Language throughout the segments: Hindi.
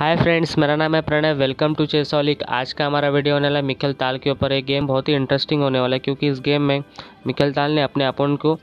हाय फ्रेंड्स, मेरा नाम है प्रणय। Welcome to चेसोलिक। आज का हमारा वीडियो होने वाला है मिखेल ताल के ऊपर। एक गेम बहुत ही इंटरेस्टिंग होने वाला है क्योंकि इस गेम में मिखेल ताल ने अपने अपोनेंट को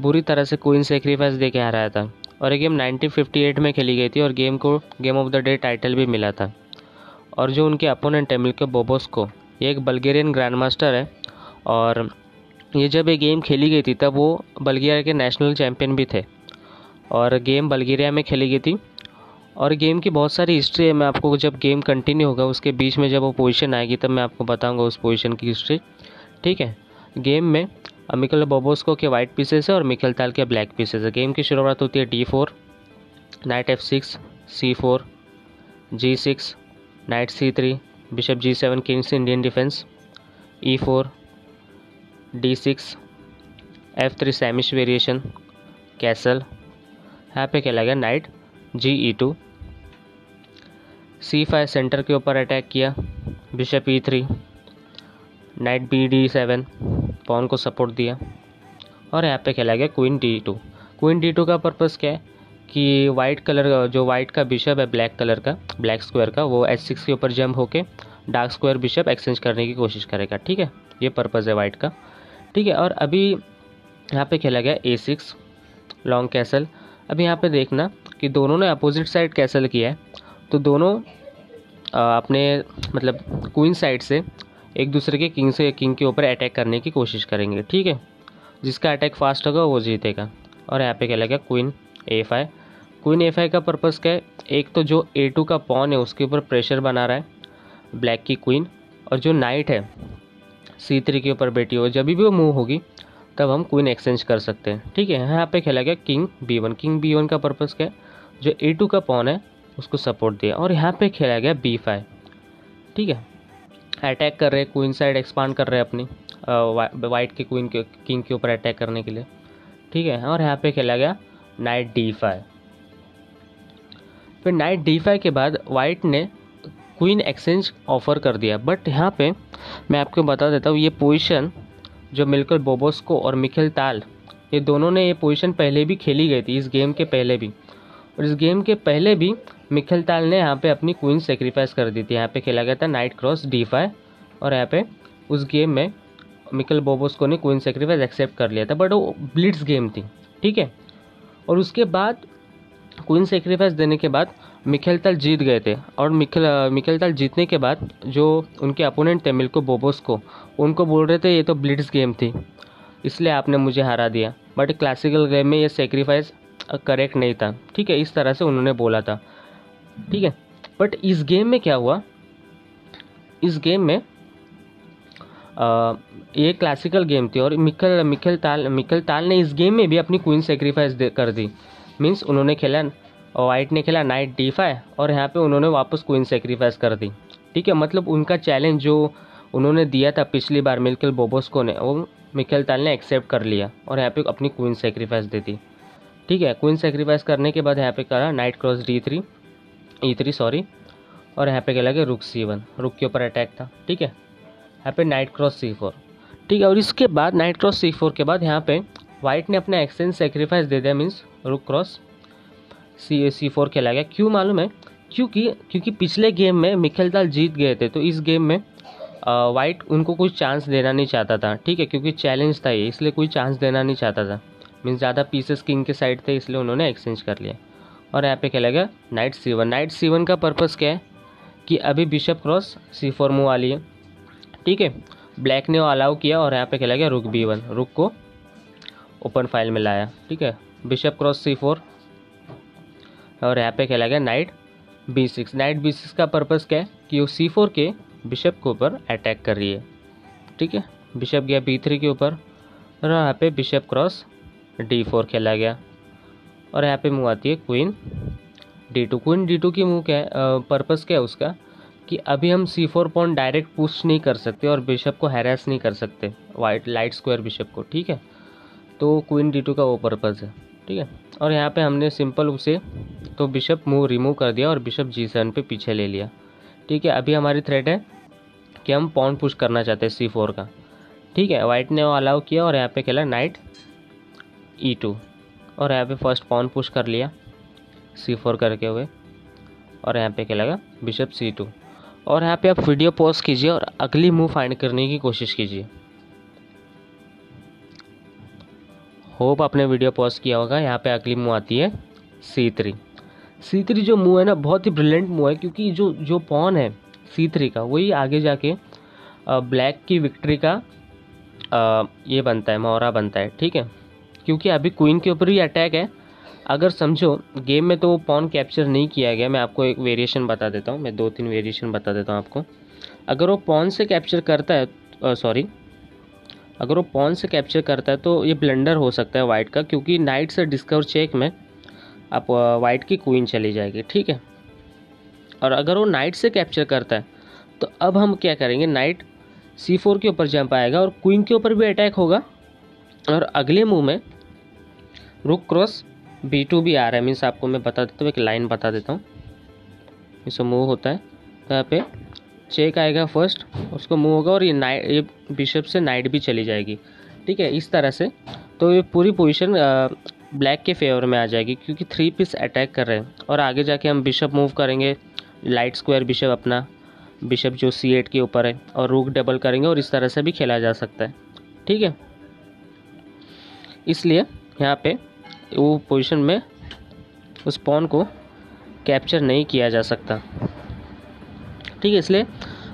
बुरी तरह से क्वीन सेक्रीफाइस दे के हराया था और ये गेम 1958 में खेली गई थी और गेम को game of the day title भी मिला था। और जो उनके अपोनेंट है मिल्को बोबोस्को, ये एक बल्गेरियन ग्रैंड मास्टर है और ये जब ये गेम खेली गई थी तब वो बल्गेरिया के नेशनल चैम्पियन भी थे और गेम बल्गेरिया में खेली गई थी। और गेम की बहुत सारी हिस्ट्री है। मैं आपको जब गेम कंटिन्यू होगा उसके बीच में जब वो पोजीशन आएगी तब मैं आपको बताऊंगा उस पोजीशन की हिस्ट्री। ठीक है। गेम में मिखेल बोबोस्को के वाइट पीसेस है और मिखेल ताल के ब्लैक पीसेस है। गेम की शुरुआत होती है D4, knight F6, C4, G6, knight C3, bishop G7, king's Indian defence, E4, D6, F3 Saemisch variation, castle. यहाँ पे खेला गया नाइट G-E2, C5 सेंटर के ऊपर अटैक किया, bishop E3, knight BD7, pawn को सपोर्ट दिया और यहाँ पे खेला गया क्वीन D2। क्वीन D2 का पर्पस क्या है कि वाइट कलर का जो वाइट का बिशप है ब्लैक कलर का, ब्लैक स्क्वायर का, वो H6 के ऊपर जंप होके डार्क स्क्वायर बिशप एक्सचेंज करने की कोशिश करेगा। ठीक है, ये पर्पस है वाइट का। ठीक है। और अभी यहाँ पे खेला गया A6 लॉन्ग कैसल। अभी यहाँ पे देखना कि दोनों ने अपोजिट साइड कैसल किया है तो दोनों अपने मतलब क्वीन साइड से एक दूसरे के किंग के ऊपर अटैक करने की कोशिश करेंगे। ठीक है, जिसका अटैक फास्ट होगा वो जीतेगा। और यहाँ पे खेला गया क्वीन A5। क्वीन A5 का पर्पस क्या है, एक तो जो A2 का पॉन है उसके ऊपर प्रेशर बना रहा है ब्लैक की क्वीन, और जो नाइट है C3 के ऊपर बैठी हो, जब भी वो मूव होगी तब हम क्वीन एक्सचेंज कर सकते हैं। ठीक है। यहाँ पे खेला गया किंग B1। किंग B1 का पर्पस क्या है, जो A2 का पॉन है उसको सपोर्ट दिया। और यहाँ पे खेला गया B5। ठीक है, अटैक कर रहे, क्वीन साइड एक्सपांड कर रहे हैं अपनी वाइट के क्वीन के किंग के ऊपर अटैक करने के लिए। ठीक है। और यहाँ पे खेला गया नाइट D5। फिर नाइट D5 के बाद वाइट ने क्वीन एक्सचेंज ऑफर कर दिया। बट यहाँ पे मैं आपको बता देता हूँ, ये पोजीशन जो मिल्को बोबोस्को और मिखेल ताल, ये दोनों ने ये पोजीशन पहले भी खेली गई थी, इस गेम के पहले भी। और इस गेम के पहले भी मिखेल ताल ने यहाँ पे अपनी क्वीन सेक्रीफाइस कर दी थी। यहाँ पे खेला गया था नाइट क्रॉस D5 और यहाँ पे उस गेम में मिखेल बोबोस्को ने क्वीन सेक्रीफाइस एक्सेप्ट कर लिया था, बट वो ब्लिट्स गेम थी। ठीक है। और उसके बाद क्वीन सेक्रीफाइस देने के बाद मिखेल ताल जीत गए थे और मिखेल ताल जीतने के बाद जो उनके अपोनेंट थे मिल्को बोबोस्को, उनको बोल रहे थे ये तो ब्लिट्स गेम थी इसलिए आपने मुझे हरा दिया, बट क्लासिकल गेम में ये सेक्रीफाइस करेक्ट नहीं था। ठीक है, इस तरह से उन्होंने बोला था। ठीक है। बट इस गेम में क्या हुआ, इस गेम में ये क्लासिकल गेम थी और मिखेल ताल ने इस गेम में भी अपनी क्वीन सेक्रीफाइस कर दी। मीन्स उन्होंने खेला, वाइट ने खेला नाइट D5 और यहाँ पे उन्होंने वापस क्वीन सेक्रीफाइस कर दी। ठीक है, मतलब उनका चैलेंज जो उन्होंने दिया था पिछली बार मिल्को बोबोस्को ने, वो मिखेल ताल ने एक्सेप्ट कर लिया और यहाँ पे अपनी क्वीन सेक्रीफाइस दे दी। ठीक है। क्वीन सेक्रीफाइस करने के बाद यहाँ पे करा नाइट क्रॉस E3 सॉरी, और यहाँ पे खेला गया रुक C1, रुक के ऊपर अटैक था। ठीक है। यहाँ पे नाइट क्रॉस C4। ठीक है। और इसके बाद नाइट क्रॉस C4 के बाद यहाँ पे वाइट ने अपना एक्सचेंज सेक्रीफाइस दे दिया, मीन्स रुक क्रॉस C4 खेला गया। क्यों मालूम है, क्योंकि पिछले गेम में मिखेल ताल जीत गए थे तो इस गेम में वाइट उनको कुछ चांस देना नहीं चाहता था। ठीक है, क्योंकि चैलेंज था ये, इसलिए कोई चांस देना नहीं चाहता था। मीन्स ज़्यादा पीसेस किंग के साइड थे इसलिए उन्होंने एक्सचेंज कर लिया। और यहाँ पे खेला गया नाइट C1। नाइट C1 का पर्पस क्या है कि अभी बिशप क्रॉस C4 मूव वाली है। ठीक है, ब्लैक ने वो अलाउ किया और यहाँ पे खेला गया रुक B1, रुक को ओपन फाइल में लाया। ठीक है, बिशप क्रॉस C4 और यहाँ पे खेला गया नाइट B6। नाइट B6 का पर्पस क्या है कि वो C4 के बिशप के ऊपर अटैक कर रही है। ठीक है, बिशप गया B3 के ऊपर और यहाँ पे बिशप क्रॉस D4 खेला गया और यहाँ पे मूव आती है क्वीन D2। क्वीन D2 की मूव क्या है, पर्पस क्या है उसका कि अभी हम C4 पॉन डायरेक्ट पुश नहीं कर सकते और बिशप को हैरेस नहीं कर सकते, वाइट लाइट स्क्वायर बिशप को। ठीक है, तो क्वीन D2 का वो पर्पस है। ठीक है। और यहाँ पे हमने सिंपल उसे तो बिशप मूव रिमूव कर दिया और बिशप G7 पे पीछे ले लिया। ठीक है, अभी हमारी थ्रेट है कि हम पॉन पुश करना चाहते हैं C4 का। ठीक है, वाइट ने वो अलाउ किया और यहाँ पे खेला नाइट E2 और यहाँ पे फर्स्ट पॉन पुश कर लिया C4 करके हुए। और यहाँ पे खेलेगा बिशप C2। और यहाँ पे आप वीडियो पॉज कीजिए और अगली मूव फाइंड करने की कोशिश कीजिए। होप आपने वीडियो पॉज किया होगा। यहाँ पे अगली मूव आती है C3 जो मूव है ना बहुत ही ब्रिलियंट मूव है, क्योंकि जो पॉन है C3 का वही आगे जाके ब्लैक की विक्ट्री का ये बनता है, मोहरा बनता है। ठीक है, क्योंकि अभी क्वीन के ऊपर ही अटैक है। अगर समझो गेम में तो वो पॉन कैप्चर नहीं किया गया। मैं आपको एक वेरिएशन बता देता हूँ, मैं 2-3 वेरिएशन बता देता हूँ आपको। अगर वो पॉन से कैप्चर करता है अगर वो पॉन से कैप्चर करता है तो ये ब्लंडर हो सकता है वाइट का, क्योंकि नाइट से डिस्कवर चेक में आप वाइट की क्वीन चली जाएगी। ठीक है, और अगर वो नाइट से कैप्चर करता है तो अब हम क्या करेंगे, नाइट C4 के ऊपर जंप आएगा और क्वीन के ऊपर भी अटैक होगा। और अगले मूव में रुक क्रॉस B2 भी आ रहा है। मीन्स आपको मैं बता देता हूँ, एक लाइन बता देता हूँ। इसको मूव होता है तो यहाँ पे चेक आएगा फर्स्ट, उसको मूव होगा और ये बिशप से नाइट भी चली जाएगी। ठीक है, इस तरह से तो ये पूरी पोजीशन ब्लैक के फेवर में आ जाएगी, क्योंकि 3 पीस अटैक कर रहे हैं। और आगे जाके हम बिशप मूव करेंगे, लाइट स्क्वायर बिशप, अपना बिशप जो C8 के ऊपर है, और रूक डबल करेंगे और इस तरह से भी खेला जा सकता है। ठीक है, इसलिए यहाँ पे वो पोजीशन में उस पॉन को कैप्चर नहीं किया जा सकता। ठीक है, इसलिए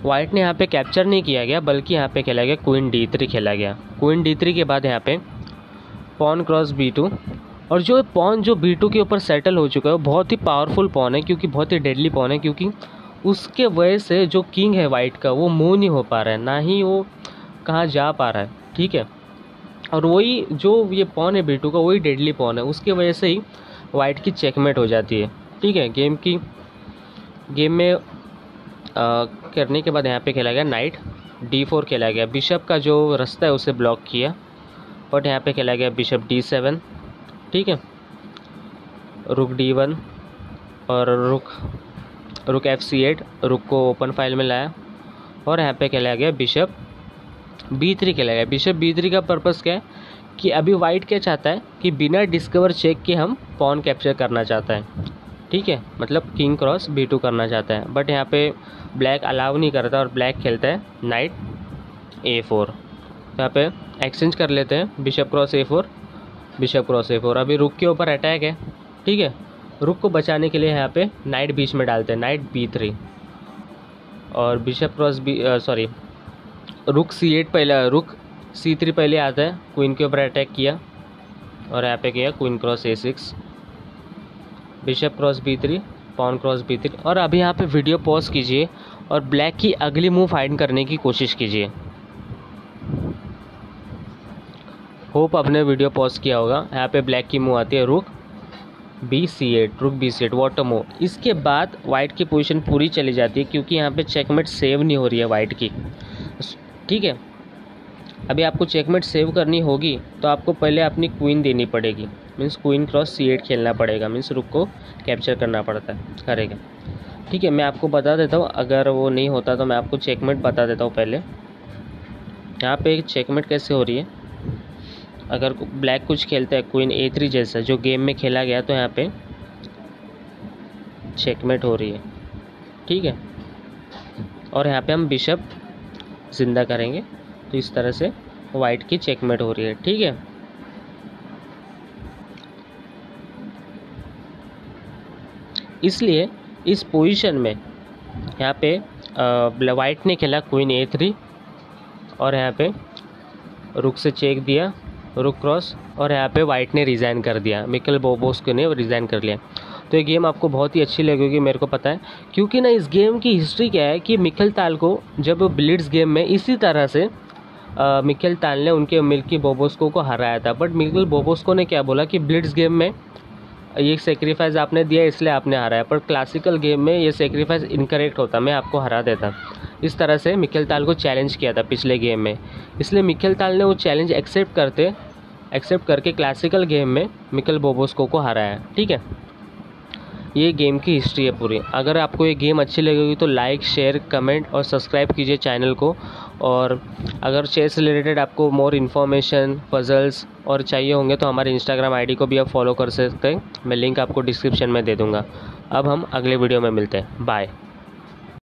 वाइट ने यहाँ पे कैप्चर नहीं किया गया, बल्कि यहाँ पे खेला गया क्वीन D3 खेला गया। क्वीन D3 के बाद यहाँ पे पॉन क्रॉस B2, और जो पॉन जो B2 के ऊपर सेटल हो चुका है वो बहुत ही पावरफुल पॉन है, क्योंकि बहुत ही डेडली पॉन है, क्योंकि उसके वजह से जो किंग है वाइट का वो मूव नहीं हो पा रहा है, ना ही वो कहाँ जा पा रहा है। ठीक है, और वही जो ये पॉन है B2 का वही डेडली पॉन है, उसकी वजह से ही वाइट की चेकमेट हो जाती है। ठीक है, गेम में करने के बाद यहाँ पे खेला गया नाइट D4 खेला गया। बिशप का जो रास्ता है उसे ब्लॉक किया, और यहाँ पे खेला गया बिशप D7। ठीक है, रुक D1 और रुक F8, रुक को ओपन फाइल में लाया, और यहाँ पे खेला गया बिशप B3 खेला गया। बिशप B3 का पर्पस क्या है कि अभी वाइट क्या चाहता है कि बिना डिस्कवर चेक के हम पॉन कैप्चर करना चाहता है। ठीक है, मतलब किंग क्रॉस B2 करना चाहता है, बट यहाँ पे ब्लैक अलाउ नहीं करता और ब्लैक खेलता है नाइट A4। तो यहाँ पे एक्सचेंज कर लेते हैं, bishop cross A4, bishop cross A4। अभी रुक के ऊपर अटैक है। ठीक है, रुक को बचाने के लिए यहाँ पे नाइट बीच में डालते हैं, नाइट B3, और बिशप क्रॉस रुक C8 पहले, रुक C3 पहले आता है, क्वीन के ऊपर अटैक किया, और यहाँ पे किया queen cross A6, bishop cross B3, pawn cross B3। और अभी यहाँ पे वीडियो पॉज कीजिए और ब्लैक की अगली मूव फाइंड करने की कोशिश कीजिए। होप आपने वीडियो पॉज किया होगा। यहाँ पे ब्लैक की मूव आती है रुक B8, रुक B8 वाटर मूव। इसके बाद वाइट की पोजीशन पूरी चली जाती है, क्योंकि यहाँ पे चेकमेट सेव नहीं हो रही है वाइट की। ठीक है, अभी आपको चेकमेट सेव करनी होगी तो आपको पहले अपनी क्वीन देनी पड़ेगी। मीन्स क्वीन क्रॉस C8 खेलना पड़ेगा, मीन्स रुक को कैप्चर करना करेगा। ठीक है, मैं आपको बता देता हूँ, अगर वो नहीं होता तो मैं आपको चेकमेट बता देता हूँ पहले। यहाँ पे चेकमेट कैसे हो रही है, अगर ब्लैक कुछ खेलता है क्वीन A3 जैसा जो गेम में खेला गया, तो यहाँ पे चेकमेट हो रही है। ठीक है, और यहाँ पे हम बिशप जिंदा करेंगे, तो इस तरह से वाइट की चेकमेट हो रही है। ठीक है, इसलिए इस पोजीशन में यहाँ पे वाइट ने खेला क्वीन A3, और यहाँ पे रुक से चेक दिया, रुक क्रॉस, और यहाँ पे वाइट ने रिज़ाइन कर दिया, मिकेल बोबोस्को ने रिज़ाइन कर लिया। तो ये गेम आपको बहुत ही अच्छी लगेगी, मेरे को पता है, क्योंकि ना इस गेम की हिस्ट्री क्या है कि मिकेल ताल को जब ब्लिट्ज़ गेम में इसी तरह से मिकेल ताल ने उनके मिल्की बोबोस्को को हराया था। बट मिकेल बोबोस्को ने क्या बोला कि ब्लिट्ज़ गेम में ये सेक्रीफाइस आपने दिया इसलिए आपने हराया, पर क्लासिकल गेम में ये सेक्रीफाइस इनकरेक्ट होता, मैं आपको हरा देता। इस तरह से मिकेल ताल को चैलेंज किया था पिछले गेम में, इसलिए मिकेल ताल ने वो चैलेंज एक्सेप्ट करके क्लासिकल गेम में मिकेल बोबोस्को को हराया। ठीक है, ये गेम की हिस्ट्री है पूरी। अगर आपको ये गेम अच्छी लगेगी तो लाइक, शेयर, कमेंट और सब्सक्राइब कीजिए चैनल को। और अगर चेस से रिलेटेड आपको मोर इन्फॉर्मेशन, पजल्स और चाहिए होंगे तो हमारे इंस्टाग्राम आईडी को भी आप फॉलो कर सकते हैं, मैं लिंक आपको डिस्क्रिप्शन में दे दूँगा। अब हम अगले वीडियो में मिलते हैं, बाय।